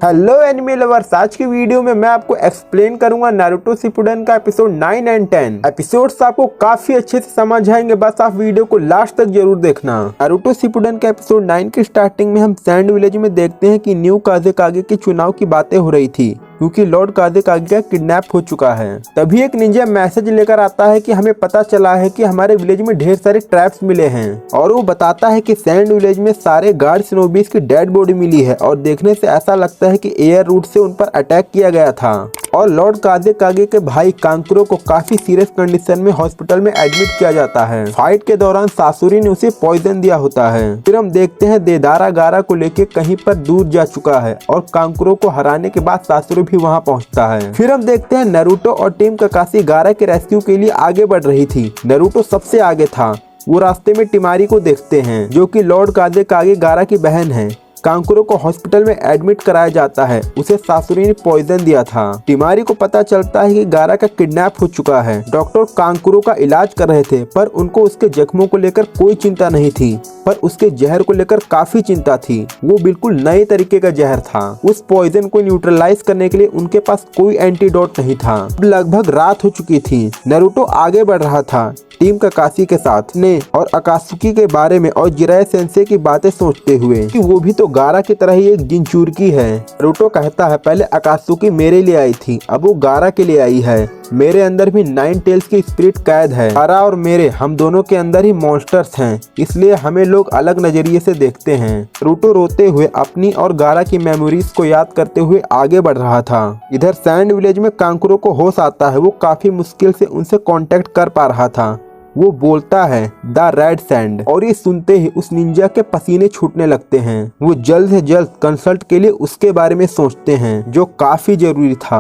Hello anime lovers, आज की video में मैं आपको एक्सप्लेन करूंगा नारुतो शिपुडेन का एपिसोड 9 एंड 10। एपिसोड्स आपको काफी अच्छे से समझ आएंगे, बस आप वीडियो को लास्ट तक जरूर देखना। नारुतो शिपुडेन के एपिसोड 9 की स्टार्टिंग में हम सैंड विलेज में देखते हैं कि न्यू काज़ेकागे के चुनाव की बातें हो रही थी क्योंकि लॉर्ड काज़ेकागे का किडनैप हो चुका है। तभी एक निंजा मैसेज लेकर आता है कि हमें पता चला है कि हमारे विलेज में ढेर सारे ट्रैप्स मिले हैं और वो बताता है कि सैंड विलेज में सारे गार्ड शिनोबीज की डेड बॉडी मिली है और देखने से ऐसा लगता है कि एयर रूट से उन पर अटैक किया गया था। और लॉर्ड काज़ेकागे के भाई कांकुरो को काफी सीरियस कंडीशन में हॉस्पिटल में एडमिट किया जाता है। फाइट के दौरान सासुरी ने उसे पॉइजन दिया होता है। फिर हम देखते हैं देदारा गारा को लेके कहीं पर दूर जा चुका है और कांकुरो को हराने के बाद सासुरी भी वहां पहुंचता है। फिर हम देखते हैं नारुतो और टीम काकाशी गारा के रेस्क्यू के लिए आगे बढ़ रही थी। नारुतो सबसे आगे था। वो रास्ते में टिमारी को देखते हैं जो कि लॉर्ड काज़ेकागे गारा की बहन है। कांकुरो को हॉस्पिटल में एडमिट कराया जाता है, उसे सासुरी ने पॉइजन दिया था। टिमारी को पता चलता है कि गारा का किडनैप हो चुका है। डॉक्टर कांकुरो का इलाज कर रहे थे पर उनको उसके जख्मों को लेकर कोई चिंता नहीं थी, पर उसके जहर को लेकर काफी चिंता थी। वो बिल्कुल नए तरीके का जहर था। उस पॉइजन को न्यूट्रलाइज करने के लिए उनके पास कोई एंटीडोट नहीं था। अब लगभग रात हो चुकी थी। नारुतो आगे बढ़ रहा था टीम काकाशी के साथ ने और अकात्सुकी के बारे में और जिराय सेंसे की बातें सोचते हुए कि वो भी तो गारा की तरह ही एक जिनचूरकी है। नारुतो कहता है पहले अकात्सुकी मेरे लिए आई थी, अब वो गारा के लिए आई है। मेरे अंदर भी 9 टेल्स की स्पिरिट कैद है। गारा और मेरे हम दोनों के अंदर ही मॉन्स्टर्स हैं, इसलिए हमें लोग अलग नजरिए से देखते हैं। नारुतो रोते हुए अपनी और गारा की मेमोरीज को याद करते हुए आगे बढ़ रहा था। इधर सैंड विलेज में कांकुरो को होश आता है। वो काफी मुश्किल से उनसे कांटेक्ट कर पा रहा था। वो बोलता है द रेड सैंड और ये सुनते ही उस निंजा के पसीने छूटने लगते हैं। वो जल्द से जल्द कंसल्ट के लिए उसके बारे में सोचते हैं जो काफी जरूरी था।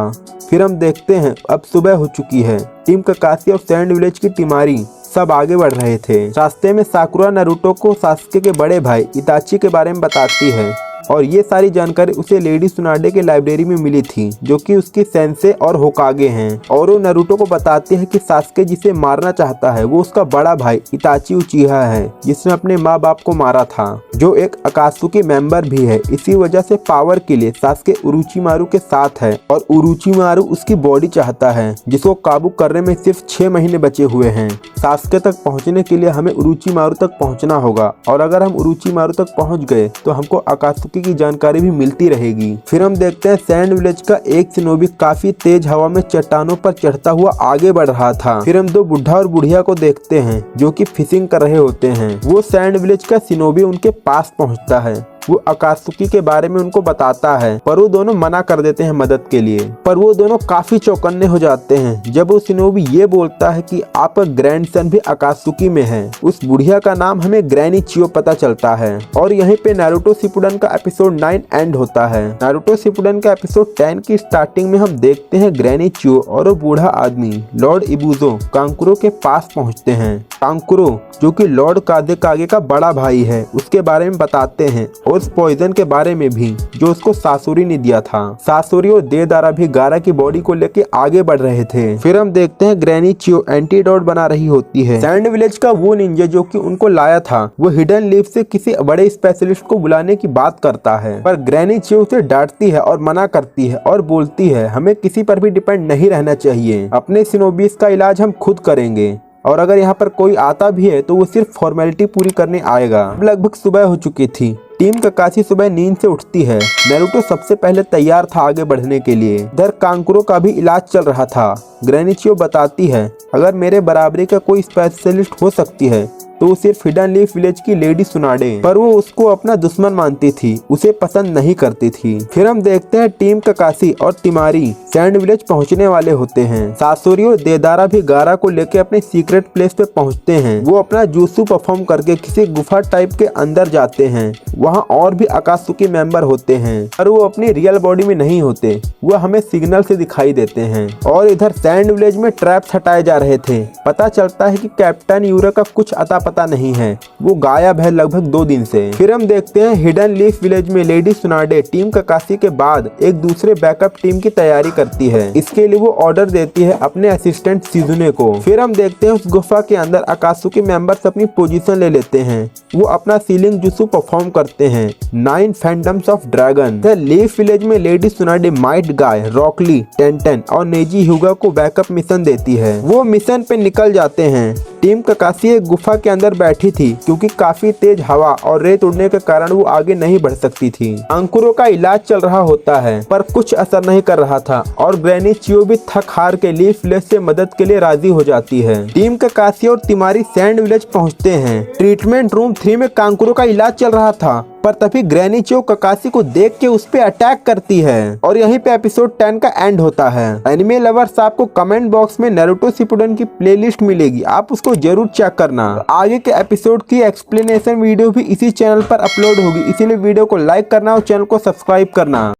फिर हम देखते हैं अब सुबह हो चुकी है। टीम काकाशी और सैंड विलेज की टिमारी सब आगे बढ़ रहे थे। रास्ते में साकुरा नारुतो को सासुके के बड़े भाई इताची के बारे में बताती है और ये सारी जानकारी उसे लेडी सुनाडे के लाइब्रेरी में मिली थी जो कि उसकी सेंसे और होकागे हैं। और वो नारुतो को बताती है कि सासुके जिसे मारना चाहता है वो उसका बड़ा भाई इताची उचिहा है जिसने अपने माँ बाप को मारा था, जो एक अकात्सुकी मेंबर भी है। इसी वजह से पावर के लिए सासुके उरोचिमारू के साथ है और उरोचिमारू उसकी बॉडी चाहता है जिसको काबू करने में सिर्फ 6 महीने बचे हुए हैं। सासुके तक पहुँचने के लिए हमें उरोचिमारू तक पहुँचना होगा और अगर हम उरोचिमारू तक पहुँच गए तो हमको अकात्सुकी की जानकारी भी मिलती रहेगी। फिर हम देखते हैं सैंड विलेज का एक शिनोबी काफी तेज हवा में चट्टानों पर चढ़ता हुआ आगे बढ़ रहा था। फिर हम 2 बुढ़ा और बुढ़िया को देखते हैं जो कि फिशिंग कर रहे होते हैं। वो सैंड विलेज का शिनोबी उनके पास पहुंचता है। वो अकात्सुकी के बारे में उनको बताता है पर वो दोनों मना कर देते हैं मदद के लिए। पर वो दोनों काफी चौकन्ने हो जाते हैं जब वो शिनोबी ये बोलता है कि आपका ग्रैंडसन भी अकात्सुकी में है। उस बुढ़िया का नाम हमें ग्रैनी चियो पता चलता है। और यहीं पे नारुतो शिपुडेन का एपिसोड 9 एंड होता है। नारुतो शिपुडेन का एपिसोड 10 की स्टार्टिंग में हम देखते हैं ग्रैनी चियो और वो बूढ़ा आदमी लॉर्ड इबुजो कांकुरो के पास पहुँचते हैं। कांकुरो जो कि लॉर्ड काज़ेकागे का बड़ा भाई है उसके बारे में बताते हैं और उस पॉइजन के बारे में भी जो उसको सासुरी ने दिया था। सासुरी और देदारा भी गारा की बॉडी को लेके आगे बढ़ रहे थे। फिर हम देखते हैं ग्रैनी चियो एंटीडोट बना रही होती है। सैंड विलेज का वो निंजा जो कि उनको लाया था वो हिडन लीफ से किसी बड़े स्पेशलिस्ट को बुलाने की बात करता है, पर ग्रैनी चियो उसे डांटती है और मना करती है और बोलती है हमें किसी पर भी डिपेंड नहीं रहना चाहिए, अपने शिनोबीज का इलाज हम खुद करेंगे और अगर यहाँ पर कोई आता भी है तो वो सिर्फ फॉर्मेलिटी पूरी करने आएगा। अब लगभग सुबह हो चुकी थी। टीम काकाशी सुबह नींद से उठती है। नारुतो सबसे पहले तैयार था आगे बढ़ने के लिए। इधर कांकुरो का भी इलाज चल रहा था। ग्रैनी चियो बताती है अगर मेरे बराबरी का कोई स्पेशलिस्ट हो सकती है तो वो सिर्फ हिडन लीफ विलेज की लेडी सुनाडे, पर वो उसको अपना दुश्मन मानती थी, उसे पसंद नहीं करती थी। फिर हम देखते हैं टीम काकाशी और टिमारी सैंड विलेज पहुंचने वाले होते हैं। सासुरी और देदारा भी गारा को लेके अपने सीक्रेट प्लेस पे पहुंचते हैं। वो अपना जुत्सु परफॉर्म करके किसी गुफा टाइप के अंदर जाते हैं। वहाँ और भी अकात्सुकी मेंबर होते हैं पर वो अपनी रियल बॉडी में नहीं होते, वो हमें सिग्नल से दिखाई देते हैं। और इधर सैंड विलेज में ट्रैप्स हटाए जा रहे थे। पता चलता है कि कैप्टन यूरा का कुछ अता पता नहीं है, वो गायब है लगभग 2 दिन से। फिर हम देखते हैं हिडन लीफ विलेज में लेडी सुनाडे टीम ककाशी के बाद एक दूसरे बैकअप टीम की तैयारी करती है। इसके लिए वो ऑर्डर देती है अपने असिस्टेंट शिजुने को। फिर हम देखते हैं उस गुफा के अंदर अकात्सुकी मेंबर्स अपनी पोजीशन ले लेते हैं। वो अपना सीलिंग जुत्सु परफॉर्म करते हैं 9 phantoms of dragon. Leaf village में लेडी सुनाडे माइट गाय, रॉकली, टेंटन और नेजी ह्यूगा को बैकअप मिशन देती है। वो मिशन पे निकल जाते हैं। टीम ककाशी एक गुफा के अंदर बैठी थी क्योंकि काफी तेज हवा और रेत उड़ने के कारण वो आगे नहीं बढ़ सकती थी। अंकुरों का इलाज चल रहा होता है पर कुछ असर नहीं कर रहा था और ग्रैनी चियो भी थक हार के लीफ विलेज से मदद के लिए राजी हो जाती है। टीम ककाशी और तिमारी सैंड विलेज पहुंचते हैं। ट्रीटमेंट रूम 3 में कांकुरों का इलाज चल रहा था पर तभी ग्रैनी चियो ककाशी को देख के उस पे अटैक करती है और यहीं पे एपिसोड 10 का एंड होता है। एनिमे लवर्स, आपको कमेंट बॉक्स में नारुतो शिपुडेन की प्लेलिस्ट मिलेगी, आप उसको जरूर चेक करना। आगे के एपिसोड की एक्सप्लेनेशन वीडियो भी इसी चैनल पर अपलोड होगी, इसीलिए वीडियो को लाइक करना और चैनल को सब्सक्राइब करना।